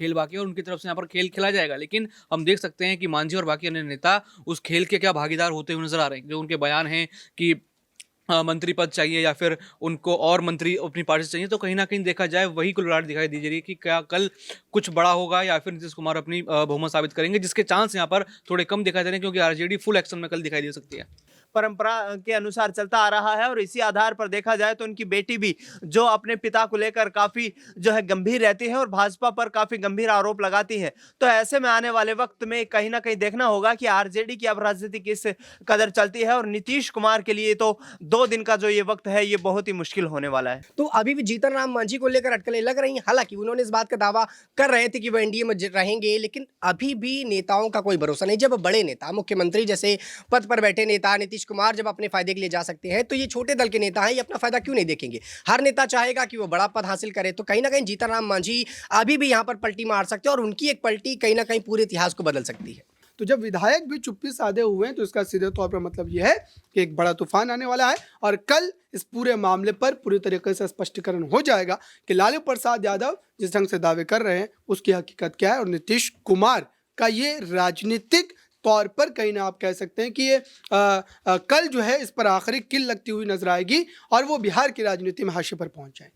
खेल बाकी है और उनकी तरफ से यहाँ पर खेल खेला जाएगा। लेकिन हम देख सकते हैं कि मांझी और बाकी अन्य नेता उस खेल के क्या भागीदार होते हुए नज़र आ रहे हैं। जो उनके बयान हैं कि मंत्री पद चाहिए या फिर उनको और मंत्री अपनी पार्टी से चाहिए, तो कहीं न कहीं देखा जाए वही कुलराट दिखाई दी जा रही है कि क्या कल कुछ बड़ा होगा या फिर नीतीश कुमार अपनी बहुमत साबित करेंगे, जिसके चांस यहाँ पर थोड़े कम दिखाई दे रहे हैं क्योंकि आरजेडी फुल एक्शन में कल दिखाई दे सकती है। परंपरा के अनुसार चलता आ रहा है और इसी आधार पर देखा जाए तो उनकी बेटी भी जो अपने पिता को लेकर काफी जो है गंभीर रहती है और भाजपा पर काफी गंभीर आरोप लगाती है। तो ऐसे में आने वाले वक्त में कहीं ना कहीं देखना होगा कि आरजेडी की अब राजनीति किस कदर चलती है और नीतीश कुमार के लिए तो 2 दिन का जो ये वक्त है ये बहुत ही मुश्किल होने वाला है। तो अभी भी जीतन राम मांझी को लेकर अटकलें लग रही हैं। हालांकि उन्होंने इस बात का दावा कर रहे थे कि वो एनडीए में रहेंगे, लेकिन अभी भी नेताओं का कोई भरोसा नहीं। जब बड़े नेता, मुख्यमंत्री जैसे पद पर बैठे नेता नीतीश कुमार जब अपने फायदे के लिए जा सकते हैं, तो ये छोटे दल के नेता हैं, ये अपना फायदा क्यों नहीं देखेंगे? हर नेता चाहेगा कि वो बड़ा पद हासिल करे। तो कहीं ना कहीं जीतन राम मांझी अभी भी यहाँ पर पलटी मार सकते हैं और उनकी एक पलटी कहीं ना कहीं पूरे इतिहास को बदल सकती है। तो जब विधायक भी चुप्पी साधे हुए हैं तो इसका सीधे तौर पर मतलब यह है कि एक बड़ा तूफान आने वाला है और कल इस पूरे मामले पर पूरी तरीके से स्पष्टीकरण हो जाएगा कि लालू प्रसाद यादव जिस ढंग से दावे कर रहे हैं उसकी हकीकत क्या है और नीतीश कुमार का ये राजनीतिक तौर पर कहीं ना आप कह सकते हैं कि ये कल जो है इस पर आखिरी किल लगती हुई नजर आएगी और वो बिहार की राजनीति में हाशिए पर पहुंच जाए।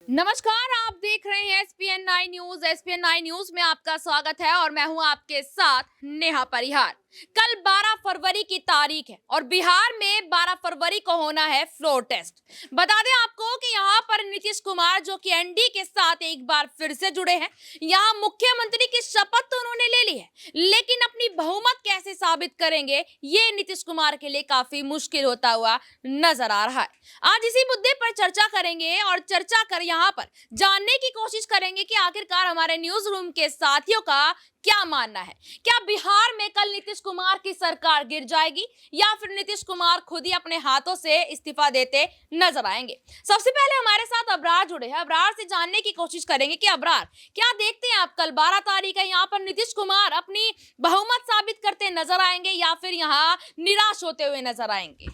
नमस्कार, आप देख रहे हैं SPN9 न्यूज। SPN9 न्यूज में आपका स्वागत है और मैं हूं आपके साथ नेहा परिहार। कल 12 फरवरी की तारीख है और बिहार में 12 फरवरी को होना है फ्लोर टेस्ट। बता दें आपको कि यहाँ पर नीतीश कुमार जो कि एनडीए के साथ एक बार फिर से जुड़े हैं, यहाँ मुख्यमंत्री की शपथ तो उन्होंने ले ली है, लेकिन अपनी बहुमत कैसे साबित करेंगे ये नीतीश कुमार के लिए काफी मुश्किल होता हुआ नजर आ रहा है। आज इसी मुद्दे पर चर्चा करेंगे और चर्चा कर यहाँ पर जानने की कोशिश करेंगे कि आखिरकार हमारे न्यूज रूम के साथियों का क्या मानना है। क्या बिहार में कल नीतीश कुमार की सरकार गिर जाएगी या फिर नीतीश कुमार खुद ही अपने हाथों से इस्तीफा देते नजर आएंगे? सबसे पहले हमारे साथ अबरार जुड़े हैं। अबरार से जानने की कोशिश करेंगे कि अबरार, क्या देखते हैं आप, कल 12 तारीख है, यहाँ पर नीतीश कुमार अपनी बहुमत साबित करते नजर आएंगे या फिर यहाँ निराश होते हुए नजर आएंगे?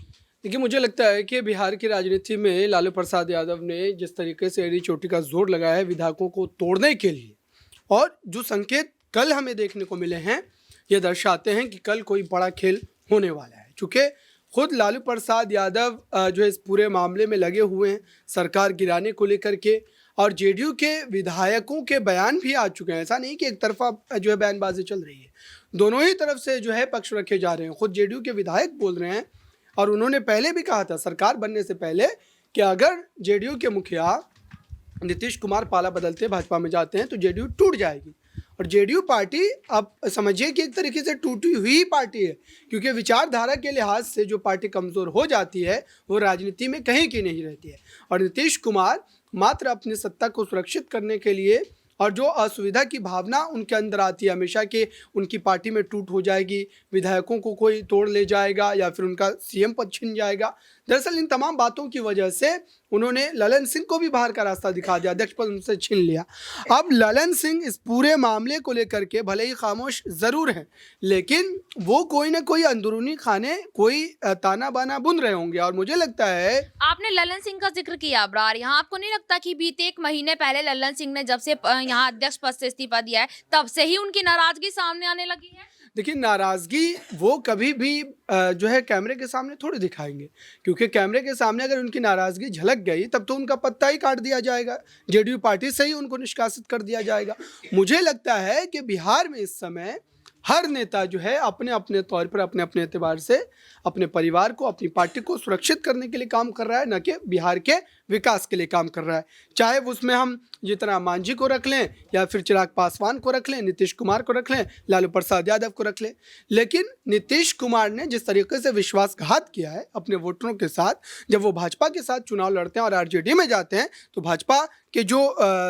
देखिए, मुझे लगता है कि बिहार की राजनीति में लालू प्रसाद यादव ने जिस तरीके से एड़ी चोटी का जोर लगाया है विधायकों को तोड़ने के लिए, और जो संकेत कल हमें देखने को मिले हैं ये दर्शाते हैं कि कल कोई बड़ा खेल होने वाला है। चूँकि खुद लालू प्रसाद यादव जो इस पूरे मामले में लगे हुए हैं सरकार गिराने को लेकर के, और जेडीयू के विधायकों के बयान भी आ चुके हैं। ऐसा नहीं कि एक तरफा जो है बयानबाजी चल रही है, दोनों ही तरफ से जो है पक्ष रखे जा रहे हैं। खुद जेडीयू के विधायक बोल रहे हैं और उन्होंने पहले भी कहा था सरकार बनने से पहले कि अगर जेडीयू के मुखिया नीतीश कुमार पाला बदलते भाजपा में जाते हैं तो जेडीयू टूट जाएगी। और जेडीयू पार्टी अब समझिए कि एक तरीके से टूटी हुई पार्टी है, क्योंकि विचारधारा के लिहाज से जो पार्टी कमज़ोर हो जाती है वो राजनीति में कहीं की नहीं रहती है। और नीतीश कुमार मात्र अपनी सत्ता को सुरक्षित करने के लिए और जो असुविधा की भावना उनके अंदर आती है हमेशा कि उनकी पार्टी में टूट हो जाएगी, विधायकों को कोई तोड़ ले जाएगा या फिर उनका सीएम पद छिन जाएगा, दरअसल इन तमाम बातों की वजह से उन्होंने ललन सिंह को भी बाहर का रास्ता दिखा दिया, अध्यक्ष पद उनसे छीन लिया। अब ललन सिंह इस पूरे मामले को लेकर के भले ही खामोश ज़रूर हैं, लेकिन वो कोई ना कोई अंदरूनी खाने कोई ताना बाना बुन रहे होंगे। और मुझे लगता है, आपने ललन सिंह का जिक्र किया अबरार, यहाँ आपको नहीं लगता कि बीते 1 महीने पहले ललन सिंह ने जब से यहाँ अध्यक्ष पद से इस्तीफा दिया है तब से ही उनकी नाराजगी सामने आने लगी है? देखिए, नाराज़गी वो कभी भी जो है कैमरे के सामने थोड़ी दिखाएंगे, क्योंकि कैमरे के सामने अगर उनकी नाराज़गी झलक गई तब तो उनका पत्ता ही काट दिया जाएगा, जेडीयू पार्टी से ही उनको निष्कासित कर दिया जाएगा। मुझे लगता है कि बिहार में इस समय हर नेता जो है अपने अपने तौर पर अपने अपने एतबार से अपने परिवार को अपनी पार्टी को सुरक्षित करने के लिए काम कर रहा है, न कि बिहार के विकास के लिए काम कर रहा है। चाहे उसमें हम जितना मांझी को रख लें या फिर चिराग पासवान को रख लें, नीतीश कुमार को रख लें, लालू प्रसाद यादव को रख लें, लेकिन नीतीश कुमार ने जिस तरीके से विश्वासघात किया है अपने वोटरों के साथ, जब वो भाजपा के साथ चुनाव लड़ते हैं और आरजेडी में जाते हैं तो भाजपा के जो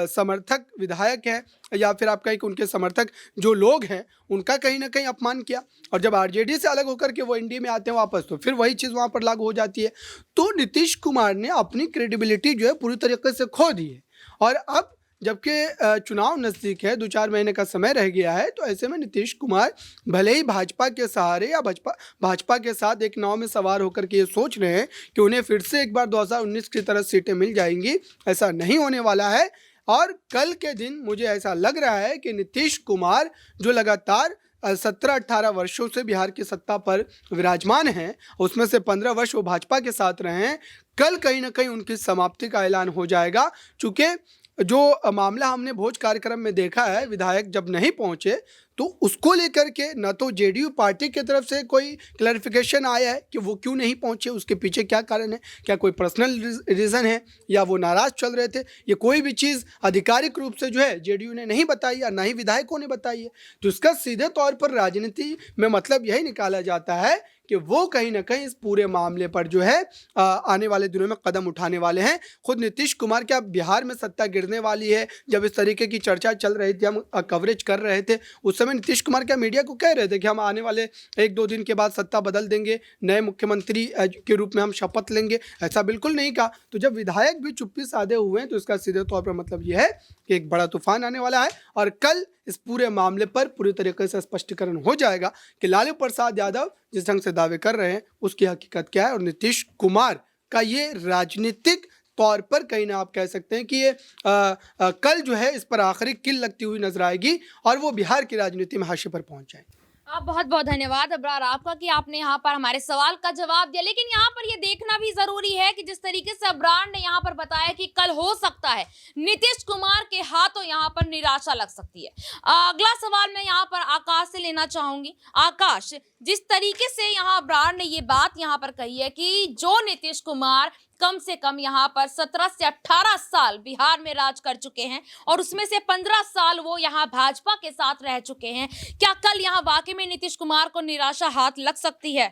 समर्थक विधायक हैं या फिर आप कहें कि उनके समर्थक जो लोग हैं उनका कहीं ना कहीं अपमान किया, और जब आरजेडी से अलग होकर के वो एनडीए में आते हैं वापस तो फिर वही चीज़ वहाँ पर लागू हो जाती है। तो नीतीश कुमार ने अपनी क्रेडिबिलिटी जो है पूरी तरीके से खो दी है। और अब जबकि चुनाव नज़दीक है, 2-4 महीने का समय रह गया है, तो ऐसे में नीतीश कुमार भले ही भाजपा के सहारे या भाजपा के साथ एक नाव में सवार होकर के ये सोच रहे हैं कि उन्हें फिर से एक बार 2019 की तरह सीटें मिल जाएंगी, ऐसा नहीं होने वाला है। और कल के दिन मुझे ऐसा लग रहा है कि नीतीश कुमार जो लगातार 17-18 वर्षों से बिहार की सत्ता पर विराजमान हैं, उसमें से 15 वर्ष वो भाजपा के साथ रहे हैं, कल कहीं ना कहीं उनकी समाप्ति का ऐलान हो जाएगा। चूँकि जो मामला हमने भोज कार्यक्रम में देखा है, विधायक जब नहीं पहुंचे तो उसको लेकर के न तो जेडीयू पार्टी की तरफ से कोई क्लैरिफिकेशन आया है कि वो क्यों नहीं पहुंचे, उसके पीछे क्या कारण है, क्या कोई पर्सनल रीज़न है या वो नाराज़ चल रहे थे, ये कोई भी चीज़ आधिकारिक रूप से जो है जेडीयू ने नहीं बताई या ना ही विधायकों ने बताई है। तो इसका सीधे तौर पर राजनीति में मतलब यही निकाला जाता है कि वो कहीं ना कहीं इस पूरे मामले पर जो है आने वाले दिनों में कदम उठाने वाले हैं। खुद नीतीश कुमार क्या बिहार में सत्ता गिरने वाली है, जब इस तरीके की चर्चा चल रही थी, हम कवरेज कर रहे थे, उस समय नीतीश कुमार क्या मीडिया को कह रहे थे कि हम आने वाले 1-2 दिन के बाद सत्ता बदल देंगे, नए मुख्यमंत्री के रूप में हम शपथ लेंगे, ऐसा बिल्कुल नहीं कहा। तो जब विधायक भी चुप्पी साधे हुए हैं तो इसका सीधे तौर पर मतलब यह है कि एक बड़ा तूफान आने वाला है और कल इस पूरे मामले पर पूरी तरीके से स्पष्टीकरण हो जाएगा कि लालू प्रसाद यादव जिस ढंग से दावे कर रहे हैं उसकी हकीकत क्या है और नीतीश कुमार का ये राजनीतिक तौर पर कहीं ना आप कह सकते हैं कि ये कल जो है इस पर आखिरी किल लगती हुई नजर आएगी और वो बिहार की राजनीति में हाशिए पर पहुंच जाए। आप बहुत बहुत धन्यवाद अब्रार आपका कि आपने यहाँ पर हमारे सवाल का जवाब दिया। लेकिन यहाँ पर ये देखना भी जरूरी है कि जिस तरीके से अब्रार ने यहाँ पर बताया कि कल हो सकता है नीतीश कुमार के हाथों यहाँ पर निराशा लग सकती है। अगला सवाल मैं यहाँ पर आकाश से लेना चाहूंगी। आकाश, जिस तरीके से यहाँ अब्रार ने ये बात यहाँ पर कही है कि जो नीतीश कुमार कम से कम यहाँ पर 17 से 18 साल बिहार में राज कर चुके हैं और उसमें से 15 साल वो यहाँ भाजपा के साथ रह चुके हैं, क्या कल यहाँ वाकई में नीतीश कुमार को निराशा हाथ लग सकती है?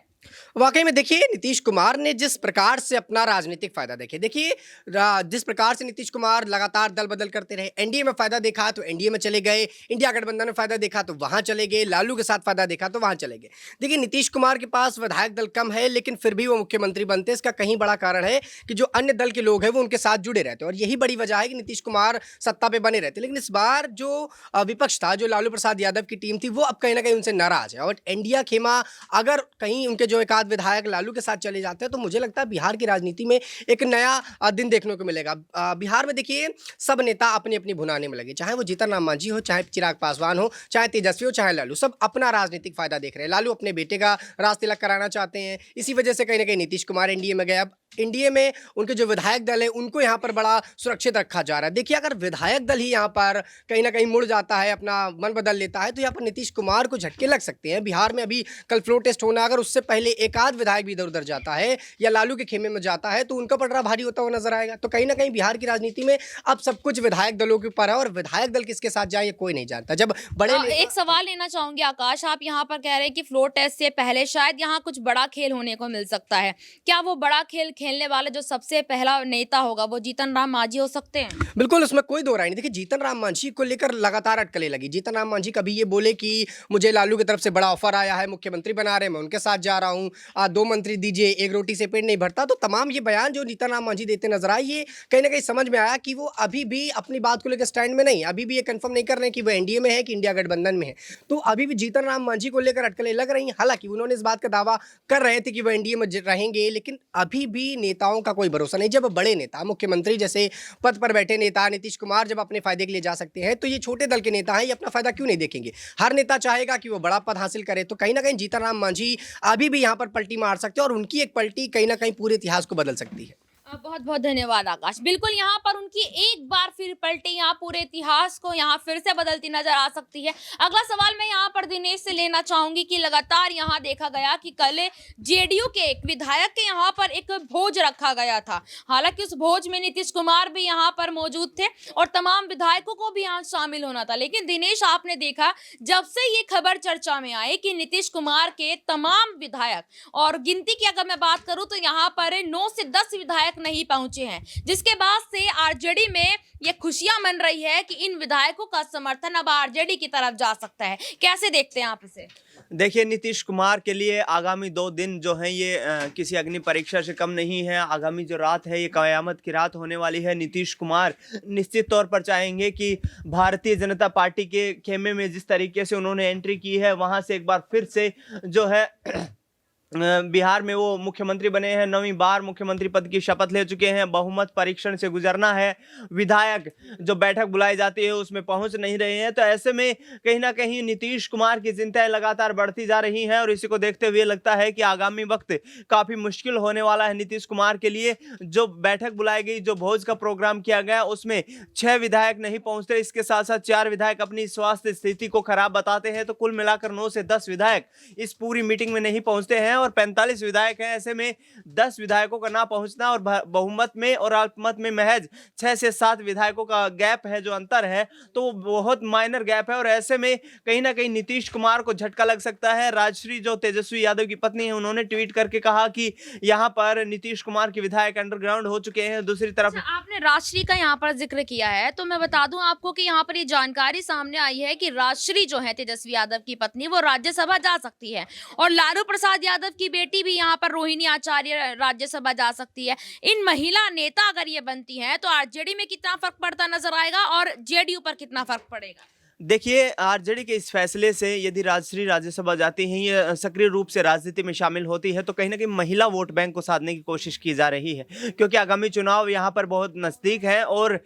वाकई में देखिए नीतीश कुमार ने जिस प्रकार से अपना राजनीतिक फायदा देखिए जिस प्रकार से नीतीश कुमार लगातार दल बदल करते रहे, एनडीए में फायदा देखा तो एनडीए में चले गए, इंडिया गठबंधन में फायदा देखा तो वहां चले गए, लालू के साथ फायदा देखा तो वहां चले गए। देखिए नीतीश कुमार के पास विधायक दल कम है लेकिन फिर भी वो मुख्यमंत्री बनते। इसका कहीं बड़ा कारण है कि जो अन्य दल के लोग हैं वो उनके साथ जुड़े रहते हैं और यही बड़ी वजह है कि नीतीश कुमार सत्ता पे बने रहते। लेकिन इस बार जो विपक्ष था, जो लालू प्रसाद यादव की टीम थी, वो अब कहीं ना कहीं उनसे नाराज है और एनडीए खेमा अगर कहीं उनके जो एक आध विधायक लालू के साथ चले जाते हैं तो मुझे लगता है बिहार की राजनीति में एक नया दिन देखने को मिलेगा। बिहार में देखिए सब नेता अपनी अपनी भुनाने में लगे, चाहे वो जीतन राम मांझी हो, चाहे चिराग पासवान हो, चाहे तेजस्वी हो, चाहे लालू, सब अपना राजनीतिक फायदा देख रहे हैं। लालू अपने बेटे का राज तिलक कराना चाहते हैं, इसी वजह से कहीं ना कहीं नीतीश कुमार एनडीए में गए। अब एनडीए में उनके जो विधायक दल है उनको यहाँ पर बड़ा सुरक्षित रखा जा रहा है। देखिए अगर विधायक दल ही यहाँ पर कहीं ना कहीं मुड़ जाता है, अपना मन बदल लेता है, तो यहाँ पर नीतीश कुमार को झटके लग सकते हैं। बिहार में अभी कल फ्लोर टेस्ट होना, अगर उससे पहले एक आध विधायक भी इधर उधर जाता है या लालू के खेमे में जाता है तो उनका पलड़ा भारी होता हुआ नजर आएगा। तो कहीं ना कहीं बिहार की राजनीति में अब सब कुछ विधायक दलों के ऊपर है और विधायक दल किसके साथ जाए ये कोई नहीं जानता। जब बड़े एक सवाल लेना चाहूंगी आकाश, आप यहाँ पर कह रहे हैं कि फ्लोर टेस्ट से पहले शायद यहाँ कुछ बड़ा खेल होने को मिल सकता है, क्या वो बड़ा खेल खेलने वाले जो सबसे पहला नेता होगा वो जीतन राम मांझी हो सकते हैं? बिल्कुल, उसमें कोई दो राय नहीं। देखिए जीतन राम मांझी को लेकर लगातार अटकलें लगी। जीतन राम मांझी कभी ये बोले कि मुझे लालू की तरफ से बड़ा ऑफर आया है, मुख्यमंत्री बना रहे हैं, मैं उनके साथ जा रहा हूँ, 2 मंत्री दीजिए, एक रोटी से पेट नहीं भरता। तो तमाम ये बयान जो जीतन राम मांझी देते नजर आए, ये कहीं ना कहीं समझ में आया कि वो अभी भी अपनी बात को लेकर स्टैंड में नहीं, अभी भी ये कंफर्म नहीं कर रहे हैं कि वो एनडीए में है कि इंडिया गठबंधन में है। तो अभी भी जीतन राम मांझी को लेकर अटकलें लग रही हैं। हालांकि उन्होंने इस बात का दावा कर रहे थे कि वो एनडीए में रहेंगे, लेकिन अभी भी नेताओं का कोई भरोसा नहीं। जब बड़े नेता, मुख्यमंत्री जैसे पद पर बैठे नेता नीतीश कुमार जब अपने फायदे के लिए जा सकते हैं, तो ये छोटे दल के नेता हैं, ये अपना फायदा क्यों नहीं देखेंगे? हर नेता चाहेगा कि वो बड़ा पद हासिल करे। तो कहीं ना कहीं जीतन राम मांझी अभी भी यहाँ पर पलटी मार सकते हैं और उनकी एक पलटी कहीं ना कहीं पूरे इतिहास को बदल सकती है। बहुत बहुत धन्यवाद आकाश। बिल्कुल यहाँ पर उनकी एक बार फिर पलटी यहाँ पूरे इतिहास को यहाँ फिर से बदलती नजर आ सकती है। अगला सवाल मैं यहाँ पर दिनेश से लेना चाहूंगी कि लगातार यहाँ देखा गया कि कल जेडीयू के एक विधायक के यहाँ पर एक भोज रखा गया था। हालांकि उस भोज में नीतीश कुमार भी यहाँ पर मौजूद थे और तमाम विधायकों को भी यहाँ शामिल होना था। लेकिन दिनेश, आपने देखा जब से ये खबर चर्चा में आई कि नीतीश कुमार के तमाम विधायक, और गिनती की अगर मैं बात करूं तो यहाँ पर 9 से 10 विधायक विधायक नहीं पहुंचे हैं, जिसके बाद से आरजेडी में ये खुशियां मन रही है कि इन विधायकों का समर्थन अब आरजेडी की तरफ जा सकता है। कैसे देखते हैं आप इसे? देखिए, नीतीश कुमार के लिए आगामी 2 दिन जो हैं ये किसी अग्नि परीक्षा से कम नहीं है। आगामी जो रात है ये कयामत की रात होने वाली है। नीतीश कुमार निश्चित तौर पर चाहेंगे कि भारतीय जनता पार्टी के खेमे में जिस तरीके से उन्होंने एंट्री की है वहां से एक बार फिर से जो है बिहार में वो मुख्यमंत्री बने हैं, 9वीं बार मुख्यमंत्री पद की शपथ ले चुके हैं। बहुमत परीक्षण से गुजरना है। विधायक जो बैठक बुलाई जाती है उसमें पहुंच नहीं रहे हैं, तो ऐसे में कहीं ना कहीं नीतीश कुमार की चिंताएं लगातार बढ़ती जा रही हैं और इसी को देखते हुए लगता है कि आगामी वक्त काफी मुश्किल होने वाला है नीतीश कुमार के लिए। जो बैठक बुलाई गई, जो भोज का प्रोग्राम किया गया, उसमें 6 विधायक नहीं पहुंचते। इसके साथ साथ 4 विधायक अपनी स्वास्थ्य स्थिति को खराब बताते हैं, तो कुल मिलाकर 9 से 10 विधायक इस पूरी मीटिंग में नहीं पहुंचते हैं और 45 विधायक हैं। ऐसे में 10 विधायकों का ना पहुंचना और बहुमत में और अल्पमत में महज 6 से 7 विधायकों का गैप है, जो अंतर है, तो वो बहुत माइनर गैप है। और ऐसे में कहीं ना कहीं नीतीश कुमार को झटका लग सकता है। राजश्री जो तेजस्वी यादव की पत्नी है, उन्होंने ट्वीट करके कहा कि यहाँ पर नीतीश कुमार के विधायक अंडरग्राउंड हो चुके हैं। दूसरी तरफ आपने राजश्री का यहाँ पर जिक्र किया है, तो मैं बता दूं आपको कि यहाँ पर ये जानकारी सामने आई है कि राजश्री जो है तेजस्वी यादव की पत्नी, वो राज्यसभा जा सकती है और लालू प्रसाद यादव की बेटी भी यहाँ पर रोहिणी आचार्य राज्यसभा जा सकती है। इन महिला नेता अगर ये बनती हैं तो आरजेडी में कितना फर्क पड़ता नजर आएगा और जेडीयू पर कितना फर्क पड़ेगा? देखिए, आरजेडी के इस फैसले से यदि राजश्री राज्यसभा जाती हैं, ये सक्रिय रूप से राजनीति में शामिल होती है, तो कहीं ना कहीं महिला वोट बैंक को साधने की कोशिश की जा रही है, क्योंकि आगामी चुनाव यहाँ पर बहुत नज़दीक है। और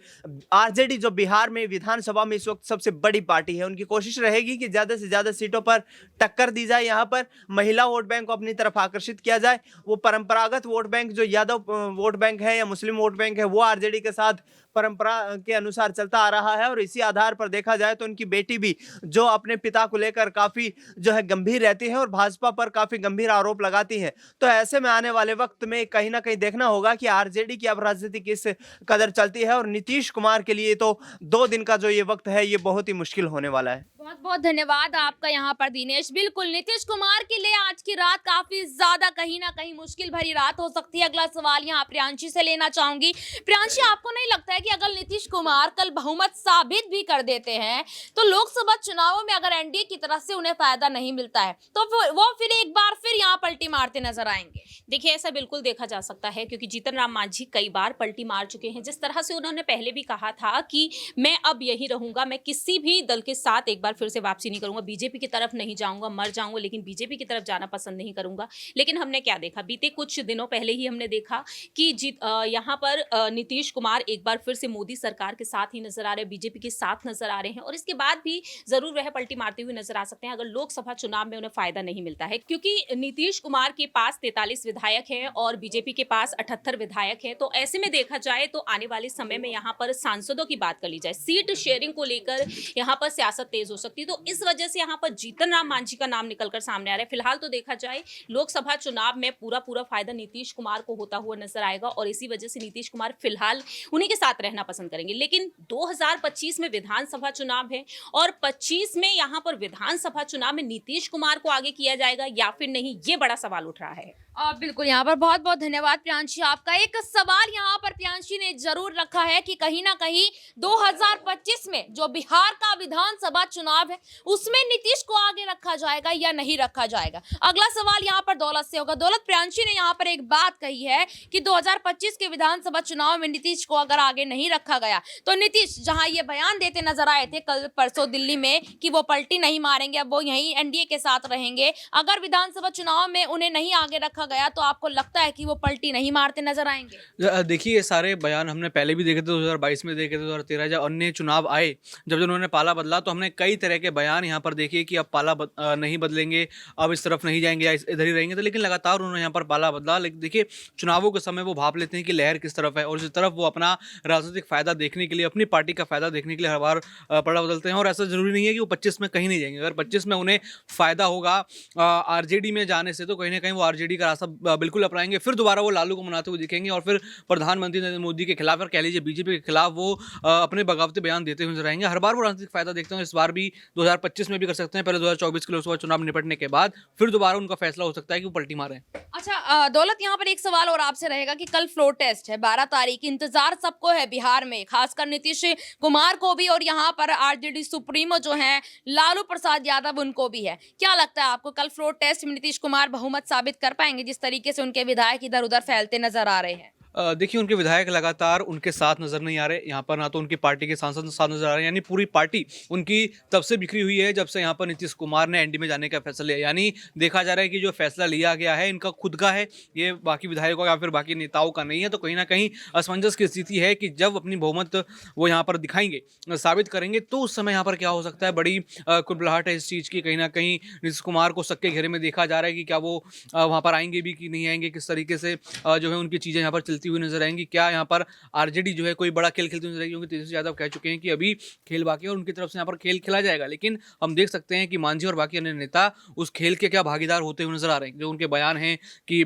आरजेडी जो बिहार में विधानसभा में इस वक्त सबसे बड़ी पार्टी है, उनकी कोशिश रहेगी कि ज़्यादा से ज़्यादा सीटों पर टक्कर दी जाए, यहाँ पर महिला वोट बैंक को अपनी तरफ आकर्षित किया जाए। वो परंपरागत वोट बैंक जो यादव वोट बैंक है या मुस्लिम वोट बैंक है, वो आरजेडी के साथ परंपरा के अनुसार चलता आ रहा है। और इसी आधार पर देखा जाए तो उनकी बेटी भी जो अपने पिता को लेकर काफी जो है गंभीर रहती है और भाजपा पर काफी गंभीर आरोप लगाती है। तो ऐसे में आने वाले वक्त में कहीं ना कहीं देखना होगा कि आरजेडी की अब राजनीति किस कदर चलती है। और नीतीश कुमार के लिए तो 2 दिन का जो ये वक्त है ये बहुत ही मुश्किल होने वाला है। बहुत बहुत धन्यवाद आपका यहाँ पर दिनेश। बिल्कुल, नीतीश कुमार के लिए आज की रात काफी ज्यादा कहीं ना कहीं मुश्किल भरी रात हो सकती है। अगला सवाल यहाँ प्रियांशी से लेना चाहूंगी। प्रियांशी, आपको नहीं लगता है कि अगर नीतीश कुमार कल बहुमत साबित भी कर देते हैं तो लोकसभा चुनावों में अगर एनडीए की तरफ से उन्हें फायदा नहीं मिलता है तो वो फिर एक बार फिर यहाँ पलटी मारते नजर आएंगे? देखिए, ऐसा बिल्कुल देखा जा सकता है, क्योंकि जीतन राम मांझी कई बार पलटी मार चुके हैं। जिस तरह से उन्होंने पहले भी कहा था कि मैं अब यही रहूंगा, मैं किसी भी दल के साथ एक बार फिर से वापसी नहीं करूंगा, बीजेपी की तरफ नहीं जाऊंगा, मर जाऊंगा लेकिन बीजेपी की तरफ जाना पसंद नहीं करूंगा। लेकिन हमने क्या देखा, बीते कुछ दिनों पहले ही हमने देखा कि यहाँ पर नीतीश कुमार एक बार फिर से मोदी सरकार के साथ ही नजर आ रहे हैं, बीजेपी के साथ नजर आ रहे हैं और इसके बाद भी जरूर वह पलटी मारते हुए नजर आ सकते हैं अगर लोकसभा चुनाव में उन्हें फायदा नहीं मिलता है। क्योंकि नीतीश कुमार के पास 43 विधायक हैं और बीजेपी के पास 78 विधायक हैं। तो ऐसे में देखा जाए तो आने वाले समय में यहाँ पर सांसदों की बात कर ली जाए, सीट शेयरिंग को लेकर यहाँ पर सियासत तेज हो सकती है। तो इस वजह से यहाँ पर जीतन राम मांझी का नाम निकलकर सामने आ रहा है। फिलहाल तो देखा जाए लोकसभा चुनाव में पूरा फायदा नीतीश कुमार को होता हुआ नजर आएगा और इसी वजह से नीतीश कुमार फिलहाल उन्हीं के साथ रहना पसंद करेंगे। लेकिन 2025 में विधानसभा चुनाव है और 25 में यहाँ पर विधानसभा चुनाव में नीतीश कुमार को आगे किया जाएगा या फिर नहीं, ये बड़ा सवाल उठ रहा है। बिल्कुल, यहाँ पर बहुत बहुत धन्यवाद प्रियांशी आपका। एक सवाल यहाँ पर प्रियांशी ने जरूर रखा है कि कहीं ना कहीं 2025 में जो बिहार का विधानसभा चुनाव है उसमें नीतीश को आगे रखा जाएगा या नहीं रखा जाएगा। अगला सवाल यहाँ पर दौलत से होगा। दौलत, प्रियांशी ने यहाँ पर एक बात कही है कि 2025 के विधानसभा चुनाव में नीतीश को अगर आगे नहीं रखा गया तो नीतीश जहां ये बयान देते नजर आए थे कल परसों दिल्ली में कि वो पलटी नहीं मारेंगे, अब वो यहीं एनडीए के साथ रहेंगे, अगर विधानसभा चुनाव में उन्हें नहीं आगे रखा गया तो आपको लगता है कि वो पलटी नहीं मारते नजर आएंगे? देखिए, ये सारे बयान हमने पहले भी देखे थे, 2022 में देखे थे, 2013 जब अन्य चुनाव आए, जब उन्होंने पाला बदला तो हमने कई तरह के बयान यहाँ पर देखे कि अब पाला नहीं बदलेंगे, अब इस तरफ नहीं जाएंगे या इधर ही रहेंगे। तो लेकिन लगातार उन्होंने यहाँ पर पाला बदला। लेकिन देखिए, चुनावों के समय वो भाप लेते हैं कि लहर किस तरफ है और इस तरफ वो अपना राजनीतिक फायदा देखने के लिए, अपनी पार्टी का फायदा देखने के लिए हर बार पड़ा बदलते हैं। और ऐसा जरूरी नहीं है कि वो 25 में कहीं नहीं जाएंगे। अगर 25 में उन्हें फायदा होगा आरजेडी में जाने से तो कहीं ना कहीं वो आरजेडी का रास्ता बिल्कुल अपनाएंगे, फिर दोबारा वो लालू को मनाते हुए दिखेंगे और फिर प्रधानमंत्री नरेंद्र मोदी के खिलाफ और कह लीजिए बीजेपी के खिलाफ वो अपने बगावती बयान देते हुए नजर आएंगे। हर बार वो राजनीतिक फायदा देखते हैं, इस बार भी 2025 में भी कर सकते हैं, पहले 2024 के लोकसभा चुनाव निपटने के बाद फिर दोबारा उनका फैसला हो सकता है कि वो पलटी मारें। अच्छा दौलत, यहाँ पर एक सवाल और आपसे रहेगा कि कल फ्लोर टेस्ट है 12 तारीख, इंतजार सबको है बिहार में, खासकर नीतीश कुमार को भी और यहाँ पर आरजेडी सुप्रीमो जो हैं लालू प्रसाद यादव उनको भी है। क्या लगता है आपको कल फ्लोर टेस्ट में नीतीश कुमार बहुमत साबित कर पाएंगे जिस तरीके से उनके विधायक इधर उधर फैलते नजर आ रहे हैं? देखिए, उनके विधायक लगातार उनके साथ नज़र नहीं आ रहे यहाँ पर, ना तो उनकी पार्टी के सांसद साथ नज़र आ रहे हैं, यानी पूरी पार्टी उनकी तब से बिखरी हुई है जब से यहाँ पर नीतीश कुमार ने एनडीए में जाने का फैसला लिया। यानी देखा जा रहा है कि जो फैसला लिया गया है इनका खुद का है, ये बाकी विधायकों या फिर बाकी नेताओं का नहीं है। तो कहीं ना कहीं असमंजस की स्थिति है कि जब अपनी बहुमत वो यहाँ पर दिखाएंगे, साबित करेंगे, तो उस समय यहाँ पर क्या हो सकता है। बड़ी कुबलाहट है इस चीज़ की, कहीं ना कहीं नीतीश कुमार को सबके घेरे में देखा जा रहा है कि क्या वो वहाँ पर आएंगे भी कि नहीं आएंगे, किस तरीके से जो है उनकी चीज़ें यहाँ पर चलती हुई नजर आएंगी। क्या यहाँ पर आरजेडी जो है कोई बड़ा खेल खेलती नजर आएगी, क्योंकि तेजस्वी यादव कह चुके हैं कि अभी खेल बाकी है और उनकी तरफ से यहाँ पर खेल खेला जाएगा। लेकिन हम देख सकते हैं कि मांझी और बाकी अन्य नेता उस खेल के क्या भागीदार होते हुए नजर आ रहे हैं। जो उनके बयान हैं कि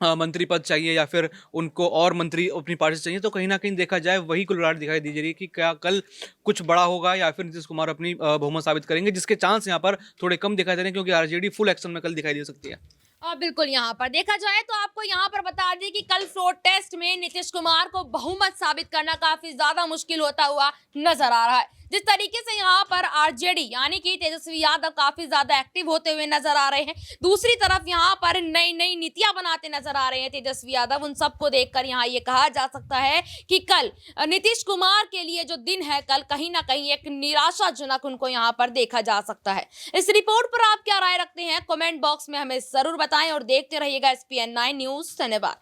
मंत्री पद चाहिए या फिर उनको और मंत्री अपनी पार्टी से चाहिए, तो कहीं ना कहीं देखा जाए वही कुलराट दिखाई दी जा रही है कि क्या कल कुछ बड़ा होगा या फिर नीतीश कुमार अपनी बहुमत साबित करेंगे, जिसके चांस यहाँ पर थोड़े कम दिखाई दे रहे हैं, क्योंकि आरजेडी फुल एक्शन में कल दिखाई दे सकती है। बिल्कुल, यहाँ पर देखा जाए तो आपको यहाँ पर बता दें कि कल फ्लोर टेस्ट में नीतीश कुमार को बहुमत साबित करना काफी ज्यादा मुश्किल होता हुआ नजर आ रहा है। जिस तरीके से यहाँ पर आरजेडी यानी कि तेजस्वी यादव काफी ज्यादा एक्टिव होते हुए नजर आ रहे हैं, दूसरी तरफ यहाँ पर नई नई नीतियां बनाते नजर आ रहे हैं तेजस्वी यादव, उन सबको देखकर यहाँ ये कहा जा सकता है कि कल नीतीश कुमार के लिए जो दिन है कल कहीं ना कहीं एक निराशाजनक उनको यहाँ पर देखा जा सकता है। इस रिपोर्ट पर आप क्या राय रखते हैं, कमेंट बॉक्स में हमें जरूर बताएं और देखते रहिएगा SPN9 न्यूज। धन्यवाद।